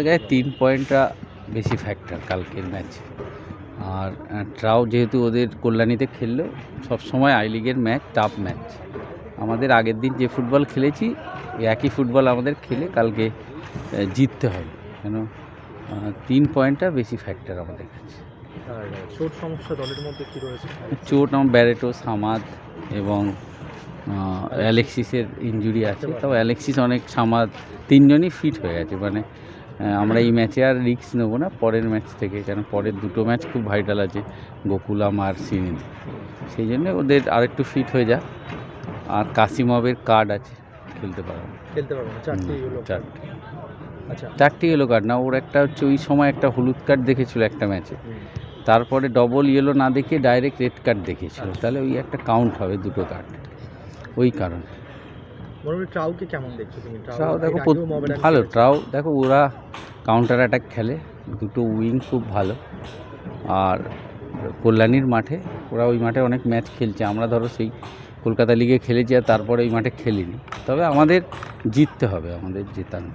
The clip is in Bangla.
আমাদের কাছে 3 পয়েন্টটা বেশি ফ্যাক্টর কালকের ম্যাচ। আর ট্রাউ যেহেতু ওদের কল্যাণীতে খেললো, সবসময় আই লিগের ম্যাচ টাফ ম্যাচ। আমাদের আগের দিন যে ফুটবল খেলেছি একই ফুটবল আমাদের খেলে কালকে জিততে হবে, কেন 3 পয়েন্টটা বেশি ফ্যাক্টর আমাদের কাছে। আর চোট সমস্যা দলের মধ্যে কী রয়েছে? চোট আমার ব্যারেটো, সামাদ এবং অ্যালেক্সিসের ইনজুরি আছে। তাও অ্যালেক্সিস অনেক, সামাদ, তিনজনই ফিট হয়ে গেছে। মানে আমরা এই ম্যাচে আর রিস্ক নেবো না পরের ম্যাচ থেকে, কেন পরের দুটো ম্যাচ খুব ভাইটাল আছে, গোকুলাম আর শ্রীনিধি। সেই জন্য ওদের আরেকটু ফিট হয়ে যাক। আর কাসিমভের কার্ড আছে, খেলতে পারবে না। চারটি ইয়েলো কার্ড না, ওর একটা হচ্ছে ওই সময় একটা হলুদ কার্ড দেখেছিল একটা ম্যাচে, তারপরে ডবল ইয়েলো না দেখে ডাইরেক্ট রেড কার্ড দেখেছিল। তাহলে ওই একটা কাউন্ট হবে দুটো কার্ড, ওই কারণে। ট্রাউকে কেমন দেখছো তুমি? ট্রাউ দেখো ভালো, ট্রাউ দেখো ওরা কাউন্টার অ্যাটাক খেলে, দুটো উইং খুব ভালো। আর কল্যাণীর মাঠে ওরা ওই মাঠে অনেক ম্যাচ খেলছে, আমরা ধরো সেই কলকাতা লিগে খেলেছি আর তারপরে ওই মাঠে খেলিনি। তবে আমাদের জিততে হবে, আমাদের জেতানো।